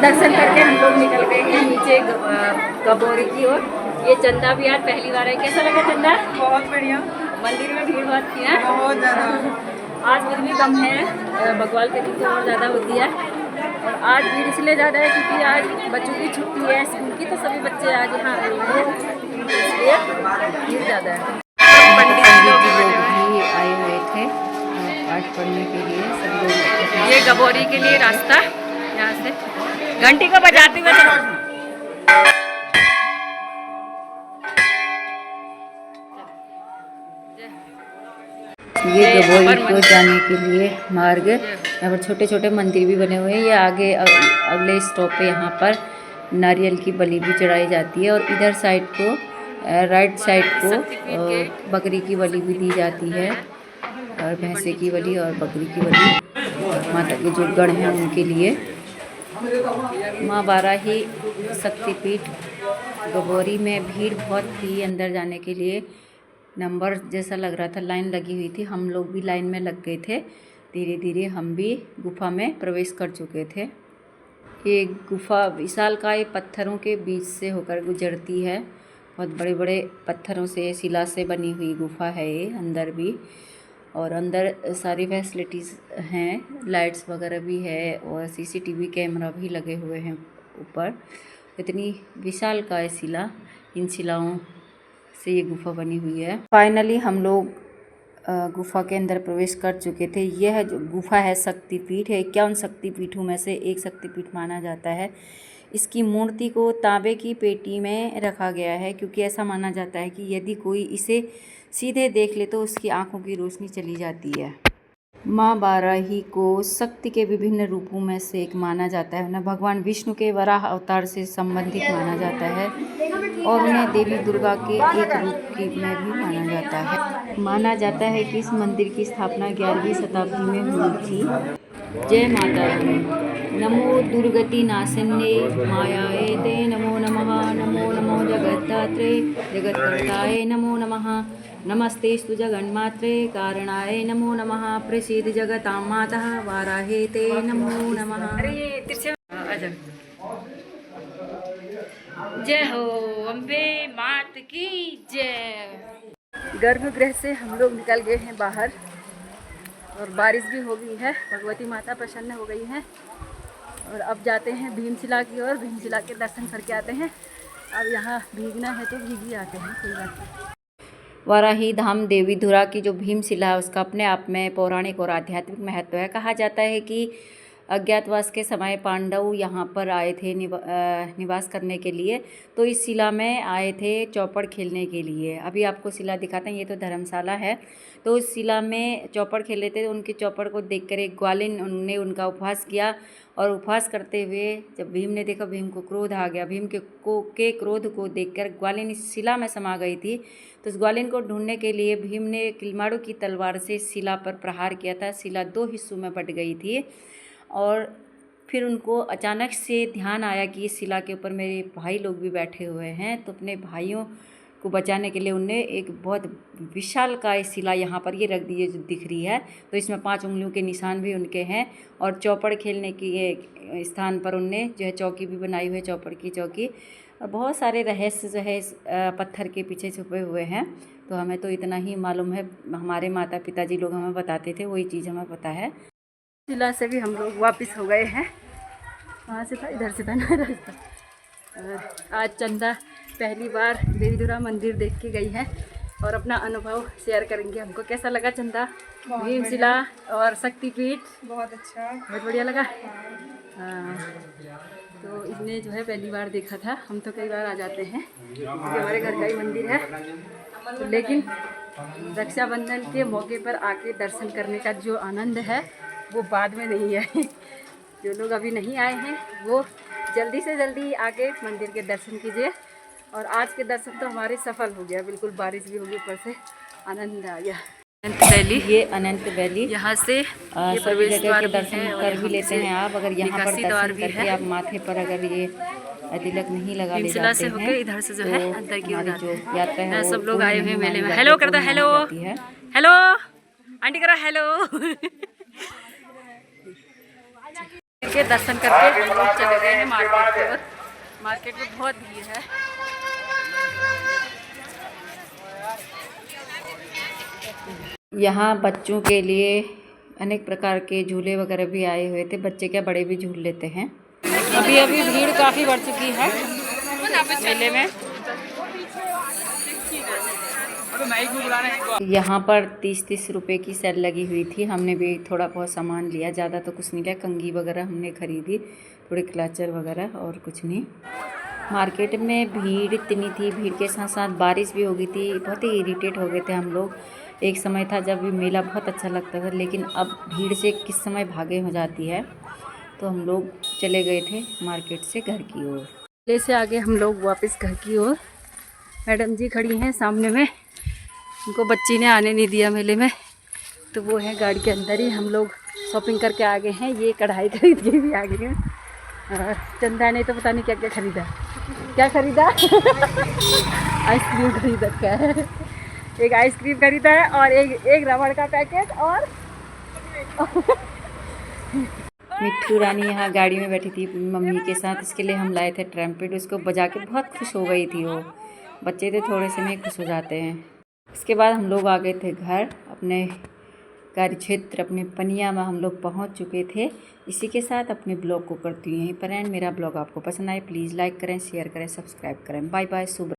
दर्शन करके हम लोग निकल गए हैं नीचे गबोरी की ओर। ये चंदा भी आज पहली बार है। कैसा लगा चंदा? बहुत बढ़िया। मंदिर में भीड़ बहुत थी ना? बहुत ज़्यादा। आज भीड़ भी कम है, भगवान के दिन तो और ज़्यादा होती है। और आज भीड़ इसलिए ज़्यादा है क्योंकि आज बच्चों की छुट्टी है स्कूल की, तो सभी बच्चे आज यहाँ आए हुए हैं, इसलिए भीड़ ज़्यादा है। पंडित जी लोग भी आए हुए थे पाठ पढ़ने के लिए सब लोग। ये गबोरी के लिए रास्ता यहाँ से घंटी को बजाते हुए ये गबोरी को जाने के लिए मार्ग। यहाँ पर छोटे छोटे मंदिर भी बने हुए हैं। ये आगे अगले स्टॉप पे यहाँ पर नारियल की बलि भी चढ़ाई जाती है और इधर साइड को राइट साइड को बकरी की बलि भी दी जाती है, और भैंसे की बलि और बकरी की बलि माता के जो गण हैं उनके लिए। माँ बाराही शक्तिपीठ गबोरी में भीड़ बहुत थी अंदर जाने के लिए, नंबर जैसा लग रहा था, लाइन लगी हुई थी। हम लोग भी लाइन में लग गए थे। धीरे धीरे हम भी गुफा में प्रवेश कर चुके थे। ये गुफा विशालकाय पत्थरों के बीच से होकर गुजरती है। बहुत बड़े बड़े पत्थरों से, शिला से बनी हुई गुफा है ये। अंदर भी, और अंदर सारी फैसिलिटीज़ हैं, लाइट्स वगैरह भी है और सीसीटीवी कैमरा भी लगे हुए हैं ऊपर। इतनी विशालकाय शिला, इन शिलाओं से ये गुफा बनी हुई है। फाइनली हम लोग गुफा के अंदर प्रवेश कर चुके थे। यह जो गुफा है शक्तिपीठ है, 51 शक्तिपीठों में से एक शक्तिपीठ माना जाता है। इसकी मूर्ति को तांबे की पेटी में रखा गया है क्योंकि ऐसा माना जाता है कि यदि कोई इसे सीधे देख ले तो उसकी आंखों की रोशनी चली जाती है। माँ बाराही को शक्ति के विभिन्न रूपों में से एक माना जाता है। उन्हें भगवान विष्णु के वराह अवतार से संबंधित माना जाता है और उन्हें देवी दुर्गा के एक रूप में भी माना जाता है। माना जाता है कि इस मंदिर की स्थापना 11वीं शताब्दी में हुई थी। जय माता दी। नमो दुर्गति नाशिन्ये मायाए ते नमो नमः। नमो नमो जगद्धात्रे जगत्कर्ताये नमो नमः। नमस्तेस्तु जगन्मात्रे कारणाय नमो नमः। प्रसीद जगतां मातः वाराहे ते नमो नमः। जय हो अम्बे मात की जय। गर्भगृह से हम लोग निकल गए हैं बाहर और बारिश भी हो गई है। भगवती माता प्रसन्न हो गई हैं और अब जाते हैं भीमशिला की ओर। भीमशिला के दर्शन करके आते हैं। अब यहाँ भीगना है तो भीग ही आते हैं, कोई बात नहीं। वाराही धाम देवी धुरा की जो भीमशिला है उसका अपने आप में पौराणिक और आध्यात्मिक महत्व है। कहा जाता है कि अज्ञातवास के समय पांडव यहाँ पर आए थे निवास करने के लिए, तो इस शिला में आए थे चौपड़ खेलने के लिए। अभी आपको शिला दिखाते हैं, ये तो धर्मशाला है। तो उस शिला में चौपड़ खेल रहे थे, तो उनकी चौपड़ को देखकर एक ग्वालिन ने उनका उपहास किया और उपहास करते हुए जब भीम ने देखा, भीम को क्रोध आ गया। भीम के क्रोध को देखकर ग्वालिन इस शिला में समा गई थी। तो उस ग्वालिन को ढूंढने के लिए भीम ने किलमाड़ू की तलवार से शिला पर प्रहार किया था। शिला 2 हिस्सों में बट गई थी और फिर उनको अचानक से ध्यान आया कि इस शिला के ऊपर मेरे भाई लोग भी बैठे हुए हैं। तो अपने भाइयों को बचाने के लिए उनने एक बहुत विशालकाय शिला यहाँ पर ये रख दी है जो दिख रही है। तो इसमें 5 उंगलियों के निशान भी उनके हैं और चौपड़ खेलने की स्थान पर उनने जो है चौकी भी बनाई हुई है, चौपड़ की चौकी। और बहुत सारे रहस्य जो है इस पत्थर के पीछे छुपे हुए हैं। तो हमें तो इतना ही मालूम है, हमारे माता पिताजी लोग हमें बताते थे, वही चीज़ हमें पता है। शिला से भी हम लोग वापस हो गए हैं। वहाँ से था, इधर से था ना रास्ता। आज चंदा पहली बार देवी धुरा मंदिर देख के गई है और अपना अनुभव शेयर करेंगे। हमको कैसा लगा चंदा? भीमशिला और शक्तिपीठ बहुत अच्छा, बहुत बढ़िया लगा। हाँ, तो इसने जो है पहली बार देखा था। हम तो कई बार आ जाते हैं क्योंकि हमारे घर का ही मंदिर है, तो लेकिन रक्षाबंधन के मौके पर आके दर्शन करने का जो आनंद है वो बाद में नहीं है। जो लोग अभी नहीं आए हैं वो जल्दी से जल्दी आके मंदिर के दर्शन कीजिए। और आज के दर्शन तो हमारे सफल हो गया, बिल्कुल बारिश भी होगी, ऊपर से आनंद आ गया। अनंत वैली, ये अनंत वैली, यहाँ से सभी जगह के दर्शन कर भी लेते हैं आप। अगर यहाँ पर दर्शन करके आप माथे पर अगर ये तिलक नहीं लगा ले जाते हैं, इधर से जो है अंदर की ओर जो यात्रा है सब लोग आए हुए मेले में। हेलो कर दो, हेलो हेलो आंटी करो हेलो। के दर्शन करके हम लोग चले गए हैं मार्केट की ओर। मार्केट में बहुत भीड़ है। यहाँ बच्चों के लिए अनेक प्रकार के झूले वगैरह भी आए हुए थे। बच्चे क्या बड़े भी झूल लेते हैं। अभी भीड़ काफ़ी बढ़ चुकी है मेले में। यहाँ पर 30-30 रुपए की सेल लगी हुई थी। हमने भी थोड़ा बहुत सामान लिया, ज़्यादा तो कुछ नहीं लिया। कंघी वगैरह हमने खरीदी, थोड़े क्लचर वगैरह, और कुछ नहीं। मार्केट में भीड़ इतनी थी, भीड़ के साथ साथ बारिश भी हो गई थी। बहुत ही इरिटेट हो गए थे हम लोग। एक समय था जब मेला बहुत अच्छा लगता था, लेकिन अब भीड़ से किस समय भागे हो जाती है। तो हम लोग चले गए थे मार्केट से घर की ओर। मेले से आगे हम लोग वापस घर की ओर। मैडम जी खड़ी हैं सामने में, उनको बच्ची ने आने नहीं दिया मेले में, तो वो है गाड़ी के अंदर ही। हम लोग शॉपिंग करके आ गए हैं। ये कढ़ाई खरीद के भी आ गए हैं। और चंदा ने तो पता नहीं क्या क्या खरीदा। क्या खरीदा? आइसक्रीम खरीद रखा है। एक आइसक्रीम खरीदा है और एक रबड़ का पैकेट। और मिट्टू रानी यहाँ गाड़ी में बैठी थी मम्मी के साथ। इसके लिए हम लाए थे ट्रम्पेट। उसको बजा के बहुत खुश हो गई थी वो। बच्चे तो थोड़े से में खुश हो जाते हैं। इसके बाद हम लोग आ गए थे घर। अपने कार्य क्षेत्र, अपने पनिया में हम लोग पहुँच चुके थे। इसी के साथ अपने ब्लॉग को करती हूँ यहीं पर एंड। मेरा ब्लॉग आपको पसंद आए प्लीज़ लाइक करें, शेयर करें, सब्सक्राइब करें। Bye bye. शुभ